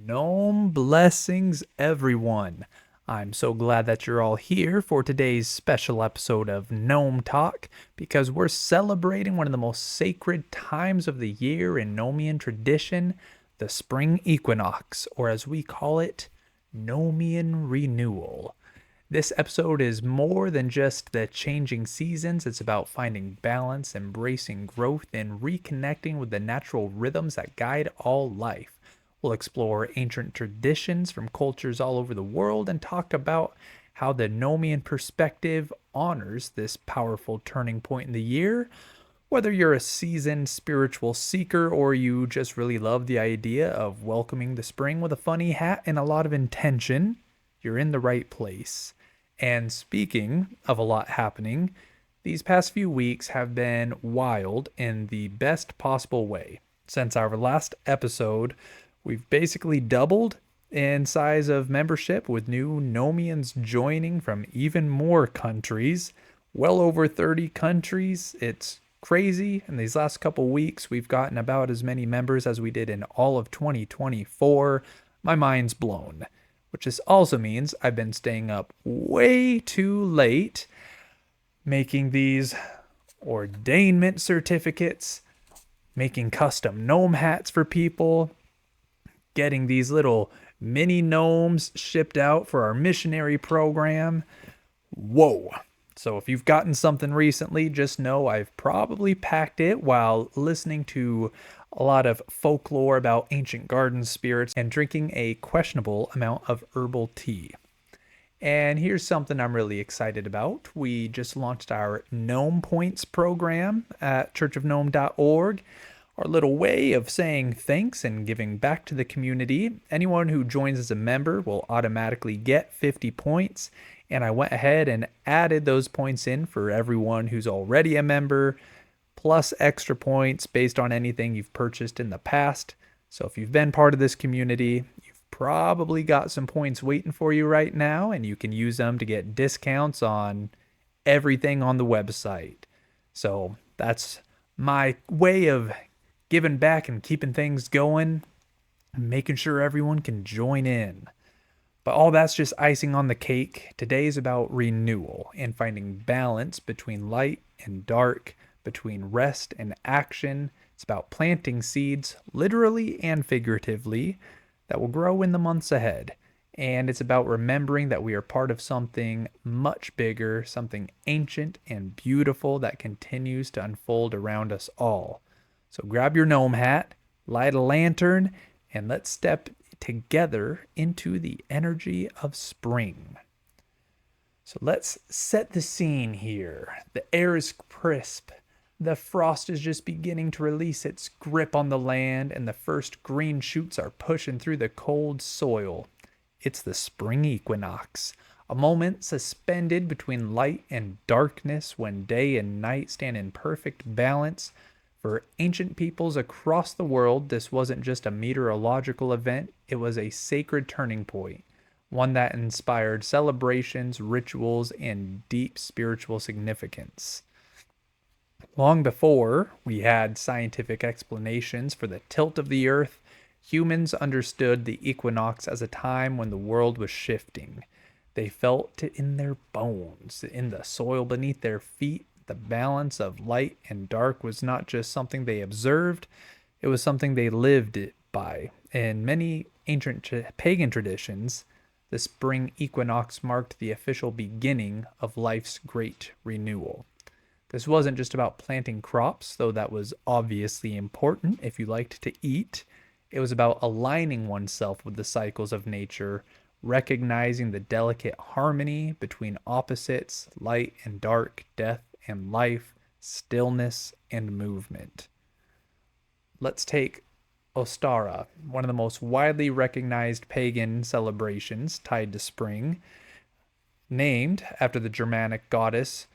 Gnome Blessings, everyone. I'm so glad that you're all here for today's special episode of Gnome Talk because we're celebrating one of the most sacred times of the year in Gnomean tradition, the Spring Equinox, or as we call it, Gnomean Renewal. This episode is more than just the changing seasons. It's about finding balance, embracing growth, and reconnecting with the natural rhythms that guide all life. We'll explore ancient traditions from cultures all over the world and talk about how the Gnomean perspective honors this powerful turning point in the year. Whether you're a seasoned spiritual seeker or you just really love the idea of welcoming the spring with a funny hat and a lot of intention, you're in the right place. And speaking of a lot happening, these past few weeks have been wild in the best possible way. Since our last episode, we've basically doubled in size of membership with new Gnomeans joining from even more countries, well over 30 countries. It's crazy. In these last couple weeks, we've gotten about as many members as we did in all of 2024. My mind's blown. Which just also means I've been staying up way too late making these ordainment certificates, making custom gnome hats for people, getting these little mini gnomes shipped out for our missionary program. Whoa. So if you've gotten something recently, just know I've probably packed it while listening to a lot of folklore about ancient garden spirits and drinking a questionable amount of herbal tea. And here's something I'm really excited about. We just launched our Gnome Points program at churchofgnome.org. Our little way of saying thanks and giving back to the community. Anyone who joins as a member will automatically get 50 points. And I went ahead and added those points in for everyone who's already a member, plus extra points based on anything you've purchased in the past. So if you've been part of this community, you've probably got some points waiting for you right now, and you can use them to get discounts on everything on the website. So that's my way of giving back and keeping things going, and making sure everyone can join in. But all that's just icing on the cake. Today's about renewal and finding balance between light and dark, between rest and action. It's about planting seeds, literally and figuratively, that will grow in the months ahead. And it's about remembering that we are part of something much bigger, something ancient and beautiful that continues to unfold around us all. So grab your gnome hat, light a lantern, and let's step together into the energy of spring. So let's set the scene here. The air is crisp. The frost is just beginning to release its grip on the land, and the first green shoots are pushing through the cold soil. It's the spring equinox, a moment suspended between light and darkness when day and night stand in perfect balance. For ancient peoples across the world, this wasn't just a meteorological event, it was a sacred turning point, one that inspired celebrations, rituals, and deep spiritual significance. Long before we had scientific explanations for the tilt of the earth, humans understood the equinox as a time when the world was shifting. They felt it in their bones, in the soil beneath their feet. The balance of light and dark was not just something they observed, it was something they lived by. In many ancient pagan traditions, the spring equinox marked the official beginning of life's great renewal. This wasn't just about planting crops, though that was obviously important if you liked to eat. It was about aligning oneself with the cycles of nature, recognizing the delicate harmony between opposites, light and dark, death and life, stillness and movement. Let's take Ostara, one of the most widely recognized pagan celebrations tied to spring, named after the Germanic goddess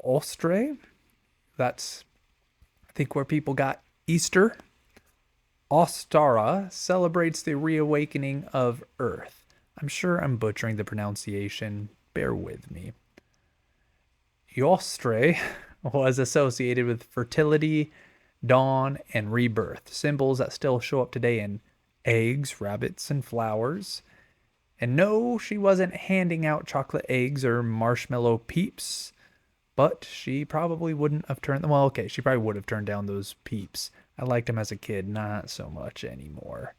Ostre. That's, I think, where people got Easter. Ostara celebrates the reawakening of Earth. I'm sure I'm butchering the pronunciation. Bear with me. Ostre was associated with fertility, dawn, and rebirth, symbols that still show up today in eggs, rabbits, and flowers. And no, she wasn't handing out chocolate eggs or marshmallow peeps, but she probably wouldn't have turned them. Well, okay, she probably would have turned down those peeps. I liked them as a kid, not so much anymore.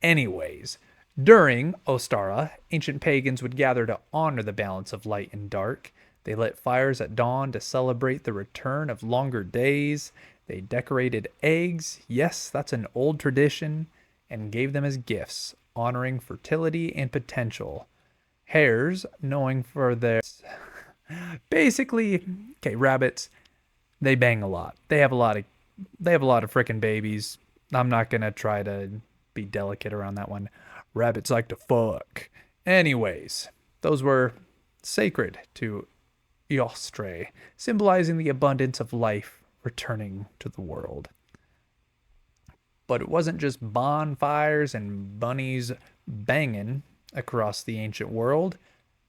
Anyways, during Ostara, ancient pagans would gather to honor the balance of light and dark. They lit fires at dawn to celebrate the return of longer days. They decorated eggs, yes, that's an old tradition, and gave them as gifts, honoring fertility and potential. Hares, knowing for their basically, okay, rabbits, they bang a lot. They have a lot of frickin' babies. I'm not gonna try to be delicate around that one. Rabbits like to fuck. Anyways, those were sacred to Eostre, symbolizing the abundance of life returning to the world. But it wasn't just bonfires and bunnies banging across the ancient world.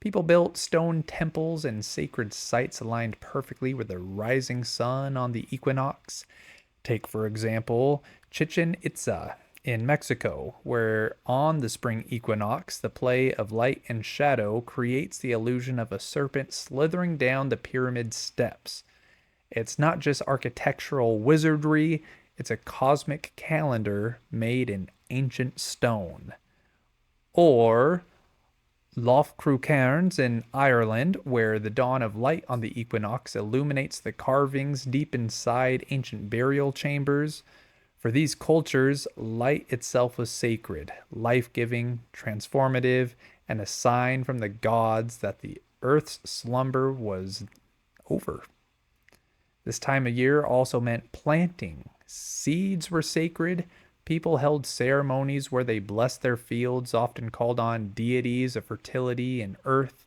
People built stone temples and sacred sites aligned perfectly with the rising sun on the equinox. Take, for example, Chichen Itza in Mexico, where on the spring equinox, the play of light and shadow creates the illusion of a serpent slithering down the pyramid steps. It's not just architectural wizardry, it's a cosmic calendar made in ancient stone. Or Lochcrucairns in Ireland, where the dawn of light on the equinox illuminates the carvings deep inside ancient burial chambers. For these cultures, light itself was sacred, life-giving, transformative, and a sign from the gods that the earth's slumber was over. This time of year also meant planting. Seeds were sacred. People held ceremonies where they blessed their fields, often called on deities of fertility and earth.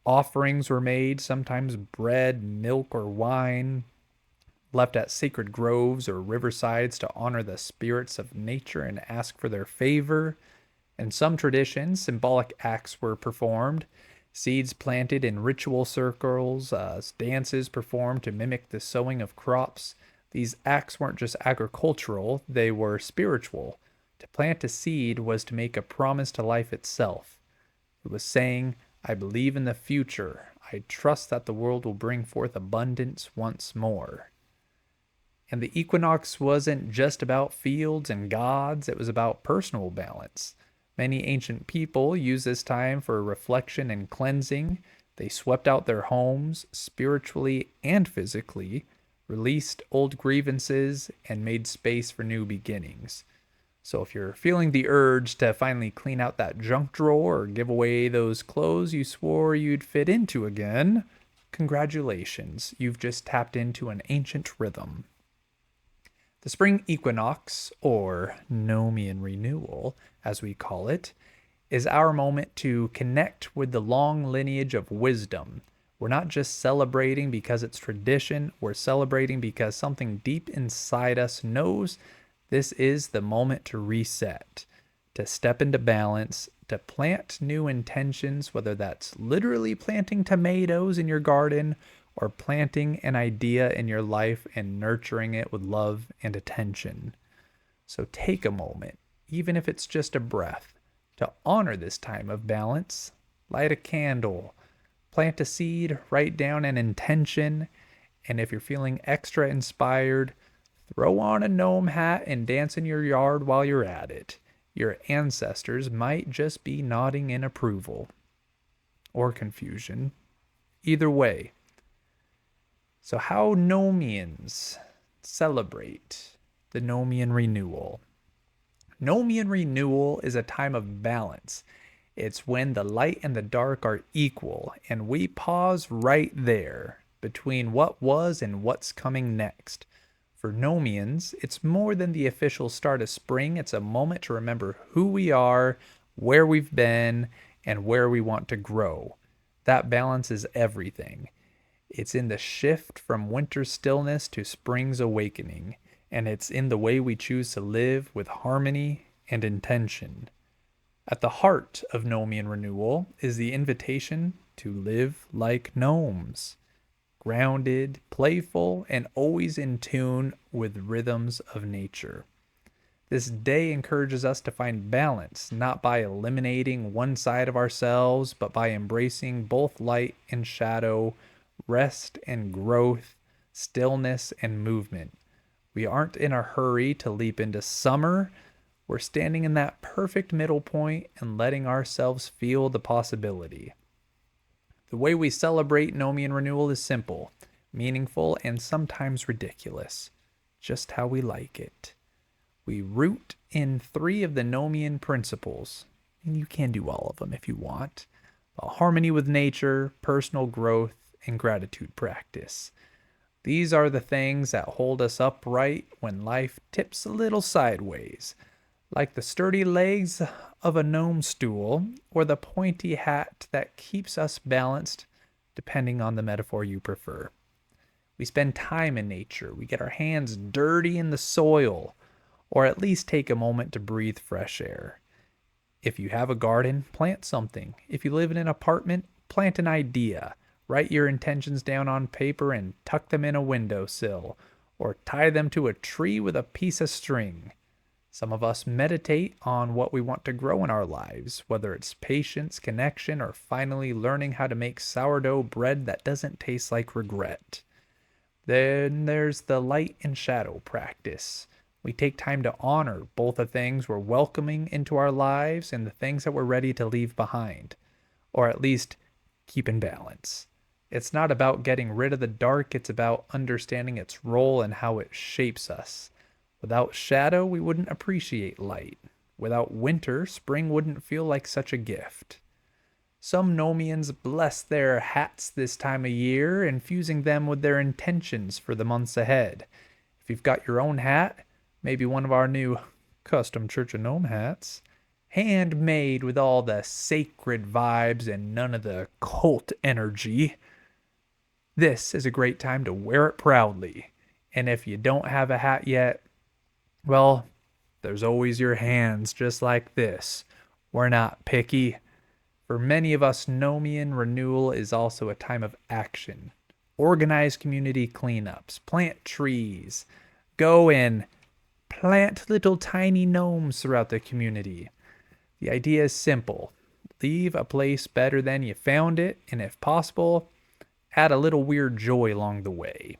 Offerings were made, sometimes bread, milk, or wine, left at sacred groves or riversides to honor the spirits of nature and ask for their favor. In some traditions, symbolic acts were performed. Seeds planted in ritual circles, dances performed to mimic the sowing of crops. These acts weren't just agricultural, they were spiritual. To plant a seed was to make a promise to life itself. It was saying, I believe in the future. I trust that the world will bring forth abundance once more. And the equinox wasn't just about fields and gods, it was about personal balance. Many ancient people used this time for reflection and cleansing. They swept out their homes, spiritually and physically, released old grievances, and made space for new beginnings. So if you're feeling the urge to finally clean out that junk drawer or give away those clothes you swore you'd fit into again, congratulations, you've just tapped into an ancient rhythm. The spring equinox, or Gnomean Renewal, as we call it, is our moment to connect with the long lineage of wisdom. We're not just celebrating because it's tradition, we're celebrating because something deep inside us knows this is the moment to reset, to step into balance, to plant new intentions, whether that's literally planting tomatoes in your garden or planting an idea in your life and nurturing it with love and attention. So take a moment, even if it's just a breath, to honor this time of balance. Light a candle, plant a seed, write down an intention, and if you're feeling extra inspired, throw on a gnome hat and dance in your yard while you're at it. Your ancestors might just be nodding in approval. Or confusion. Either way. So how Gnomeans celebrate the Gnomean Renewal. Gnomean Renewal is a time of balance. It's when the light and the dark are equal, and we pause right there between what was and what's coming next. For Gnomeans, it's more than the official start of spring. It's a moment to remember who we are, where we've been, and where we want to grow. That balance is everything. It's in the shift from winter's stillness to spring's awakening, and it's in the way we choose to live with harmony and intention. At the heart of Gnomean Renewal is the invitation to live like gnomes, grounded, playful, and always in tune with rhythms of nature. This day encourages us to find balance, not by eliminating one side of ourselves, but by embracing both light and shadow, rest and growth, stillness and movement. We aren't in a hurry to leap into summer. We're standing in that perfect middle point and letting ourselves feel the possibility. The way we celebrate Gnomean Renewal is simple, meaningful, and sometimes ridiculous. Just how we like it. We root in 3 of the Gnomean principles, and you can do all of them if you want. Harmony with nature, personal growth, and gratitude practice. These are the things that hold us upright when life tips a little sideways, like the sturdy legs of a gnome stool or the pointy hat that keeps us balanced, depending on the metaphor you prefer. We spend time in nature. We get our hands dirty in the soil, or at least take a moment to breathe fresh air. If you have a garden, plant something. If you live in an apartment, plant an idea. Write your intentions down on paper and tuck them in a windowsill, or tie them to a tree with a piece of string. Some of us meditate on what we want to grow in our lives, whether it's patience, connection, or finally learning how to make sourdough bread that doesn't taste like regret. Then there's the light and shadow practice. We take time to honor both the things we're welcoming into our lives and the things that we're ready to leave behind, or at least keep in balance. It's not about getting rid of the dark, it's about understanding its role and how it shapes us. Without shadow, we wouldn't appreciate light. Without winter, spring wouldn't feel like such a gift. Some Gnomeans bless their hats this time of year, infusing them with their intentions for the months ahead. If you've got your own hat, maybe one of our new custom Church of Gnome hats, handmade with all the sacred vibes and none of the cult energy, this is a great time to wear it proudly. And if you don't have a hat yet, well, there's always your hands just like this. We're not picky. For many of us, Gnomean Renewal is also a time of action. Organize community cleanups, plant trees, go and plant little tiny gnomes throughout the community. The idea is simple. Leave a place better than you found it, and if possible, add a little weird joy along the way.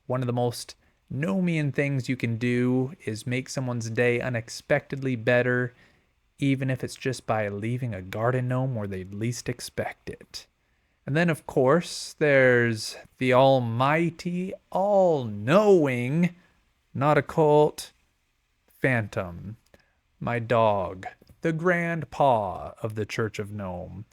One of the most Gnomean things you can do is make someone's day unexpectedly better, even if it's just by leaving a garden gnome where they'd least expect it. And then, of course, there's the almighty, all-knowing, not a cult, Phantom, my dog, the grandpa of the Church of Gnome.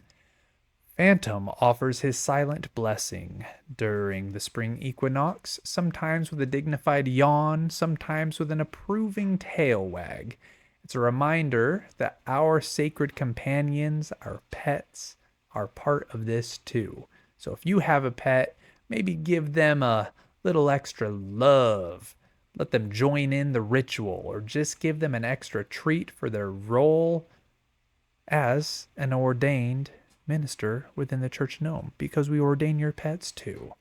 Phantom offers his silent blessing during the Spring Equinox, sometimes with a dignified yawn, sometimes with an approving tail wag. It's a reminder that our sacred companions, our pets, are part of this too. So if you have a pet, maybe give them a little extra love. Let them join in the ritual, or just give them an extra treat for their role as an ordained minister within the Church of Gnome, because we ordain your pets too.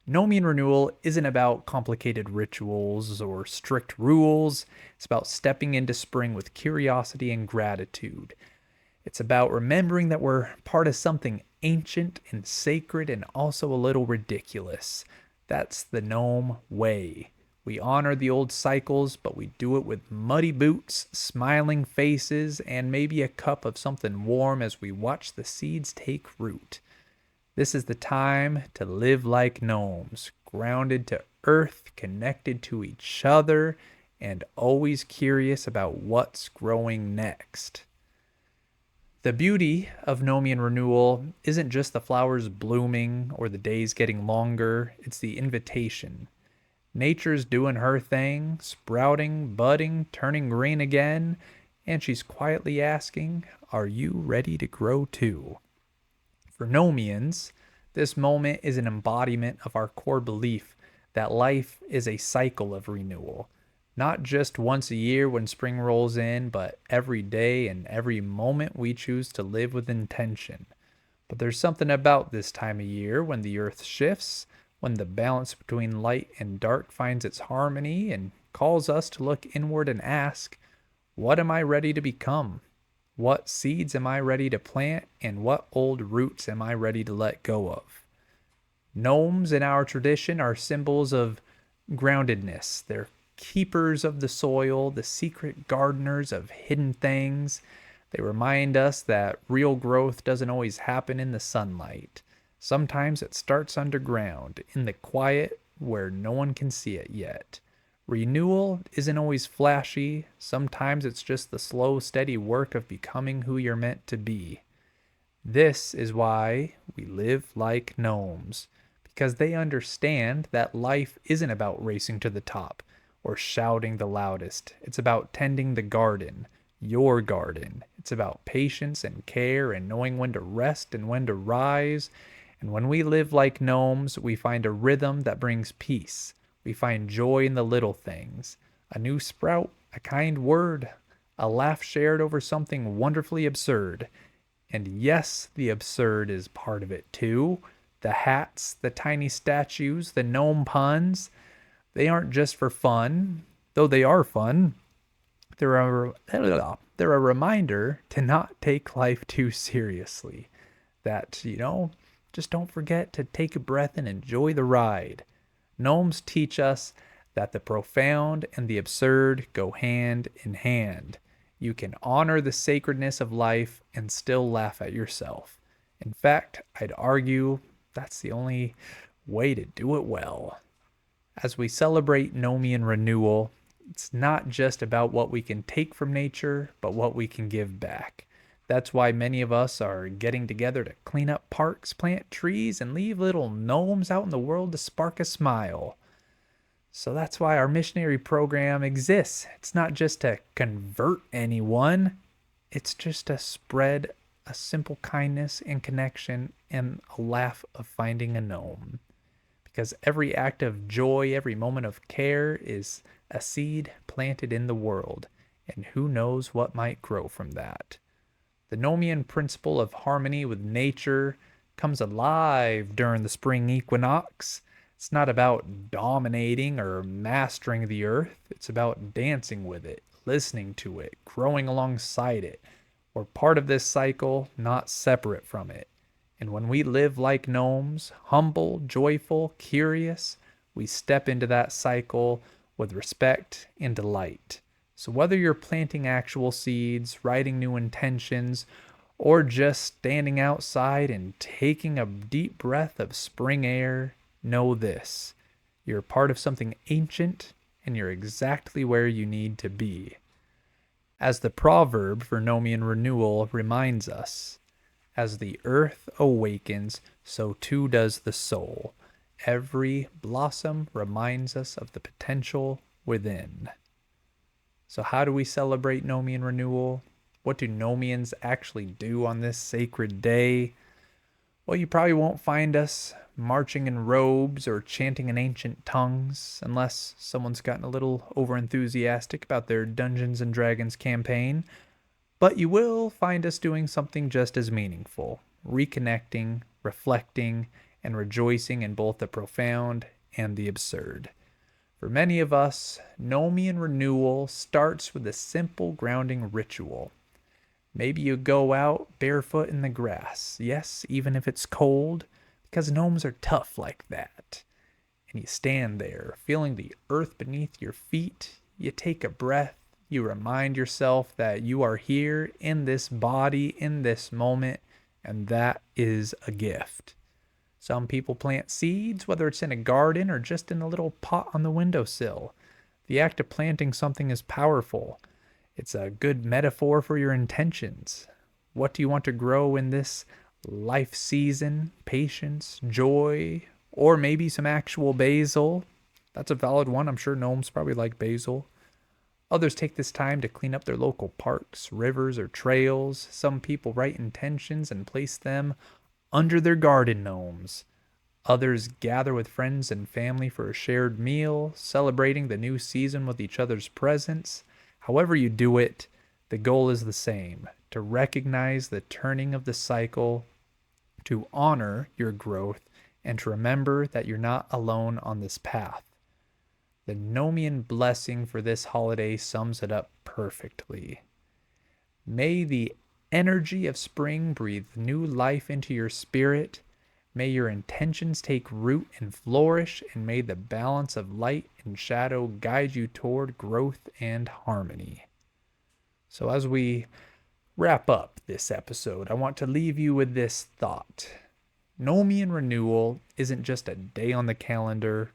Gnomean Renewal isn't about complicated rituals or strict rules. It's about stepping into spring with curiosity and gratitude. It's about remembering that we're part of something ancient and sacred and also a little ridiculous. That's the gnome way. We honor the old cycles, but we do it with muddy boots, smiling faces, and maybe a cup of something warm as we watch the seeds take root. This is the time to live like gnomes, grounded to earth, connected to each other, and always curious about what's growing next. The beauty of Gnomean Renewal isn't just the flowers blooming or the days getting longer, it's the invitation. Nature's doing her thing, sprouting, budding, turning green again, and she's quietly asking, are you ready to grow too? For Gnomeans, this moment is an embodiment of our core belief that life is a cycle of renewal. Not just once a year when spring rolls in, but every day and every moment we choose to live with intention. But there's something about this time of year when the earth shifts, when the balance between light and dark finds its harmony, and calls us to look inward and ask, what am I ready to become? What seeds am I ready to plant? And what old roots am I ready to let go of? Gnomes in our tradition are symbols of groundedness. They're keepers of the soil, the secret gardeners of hidden things. They remind us that real growth doesn't always happen in the sunlight. Sometimes it starts underground, in the quiet where no one can see it yet. Renewal isn't always flashy. Sometimes it's just the slow, steady work of becoming who you're meant to be. This is why we live like gnomes, because they understand that life isn't about racing to the top or shouting the loudest. It's about tending the garden, your garden. It's about patience and care and knowing when to rest and when to rise. And when we live like gnomes, we find a rhythm that brings peace. We find joy in the little things. A new sprout, a kind word, a laugh shared over something wonderfully absurd. And yes, the absurd is part of it too. The hats, the tiny statues, the gnome puns, they aren't just for fun, though they are fun. They're a reminder to not take life too seriously. That, just don't forget to take a breath and enjoy the ride. Gnomes teach us that the profound and the absurd go hand in hand. You can honor the sacredness of life and still laugh at yourself. In fact, I'd argue that's the only way to do it well. As we celebrate Gnomean Renewal, it's not just about what we can take from nature, but what we can give back. That's why many of us are getting together to clean up parks, plant trees, and leave little gnomes out in the world to spark a smile. So that's why our missionary program exists. It's not just to convert anyone. It's just to spread a simple kindness and connection and a laugh of finding a gnome. Because every act of joy, every moment of care is a seed planted in the world. And who knows what might grow from that. The Gnomean principle of harmony with nature comes alive during the Spring Equinox. It's not about dominating or mastering the earth. It's about dancing with it, listening to it, growing alongside it. We're part of this cycle, not separate from it. And when we live like gnomes, humble, joyful, curious, we step into that cycle with respect and delight. So whether you're planting actual seeds, writing new intentions, or just standing outside and taking a deep breath of spring air, know this: you're part of something ancient and you're exactly where you need to be. As the proverb for Gnomean Renewal reminds us, as the earth awakens, so too does the soul. Every blossom reminds us of the potential within. So how do we celebrate Gnomean Renewal? What do Gnomeans actually do on this sacred day? Well, you probably won't find us marching in robes or chanting in ancient tongues, unless someone's gotten a little overenthusiastic about their Dungeons and Dragons campaign. But you will find us doing something just as meaningful, reconnecting, reflecting, and rejoicing in both the profound and the absurd. For many of us, Gnomean Renewal starts with a simple grounding ritual. Maybe you go out barefoot in the grass, yes, even if it's cold, because gnomes are tough like that. And you stand there, feeling the earth beneath your feet. You take a breath. You remind yourself that you are here in this body, in this moment, and that is a gift. Some people plant seeds, whether it's in a garden or just in a little pot on the windowsill. The act of planting something is powerful. It's a good metaphor for your intentions. What do you want to grow in this life season? Patience, joy, or maybe some actual basil. That's a valid one. I'm sure gnomes probably like basil. Others take this time to clean up their local parks, rivers, or trails. Some people write intentions and place them under their garden gnomes. Others gather with friends and family for a shared meal, celebrating the new season with each other's presence. However you do it, the goal is the same: to recognize the turning of the cycle, to honor your growth, and to remember that you're not alone on this path. The Gnomean blessing for this holiday sums it up perfectly. May the energy of spring breathe new life into your spirit. May your intentions take root and flourish, and may the balance of light and shadow guide you toward growth and harmony. So, as we wrap up this episode, I want to leave you with this thought. Gnomean Renewal isn't just a day on the calendar,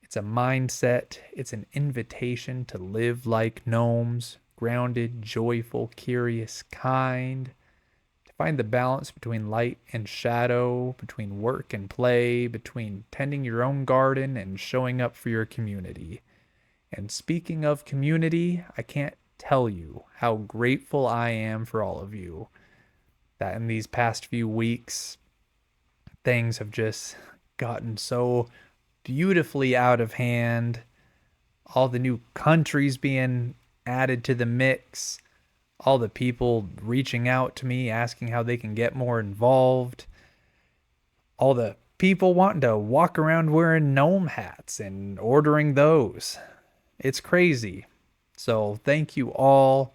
it's a mindset, it's an invitation to live like gnomes, grounded, joyful, curious, kind, to find the balance between light and shadow, between work and play, between tending your own garden and showing up for your community. And speaking of community, I can't tell you how grateful I am for all of you. That in these past few weeks, things have just gotten so beautifully out of hand. All the new countries being added to the mix, all the people reaching out to me asking how they can get more involved, all the people wanting to walk around wearing gnome hats and ordering those. It's crazy. So thank you all.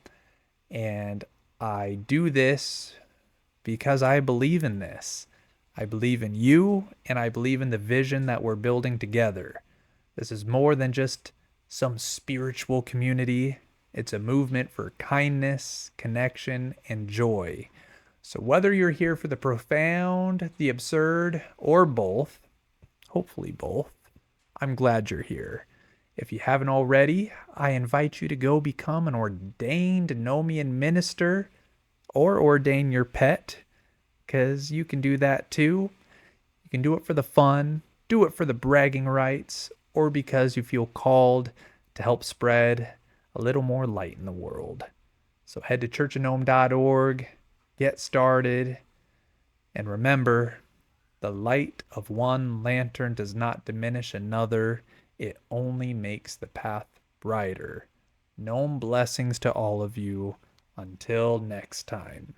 And I do this because I believe in this. I believe in you, and I believe in the vision that we're building together. This is more than just some spiritual community. It's a movement for kindness, connection, and joy. So whether you're here for the profound, the absurd, or both, hopefully both, I'm glad you're here. If you haven't already, I invite you to go become an ordained Gnomean minister or ordain your pet, because you can do that too. You can do it for the fun, do it for the bragging rights, or because you feel called to help spread a little more light in the world. So head to churchofgnome.org, get started, and remember, the light of one lantern does not diminish another. It only makes the path brighter. Gnome blessings to all of you. Until next time.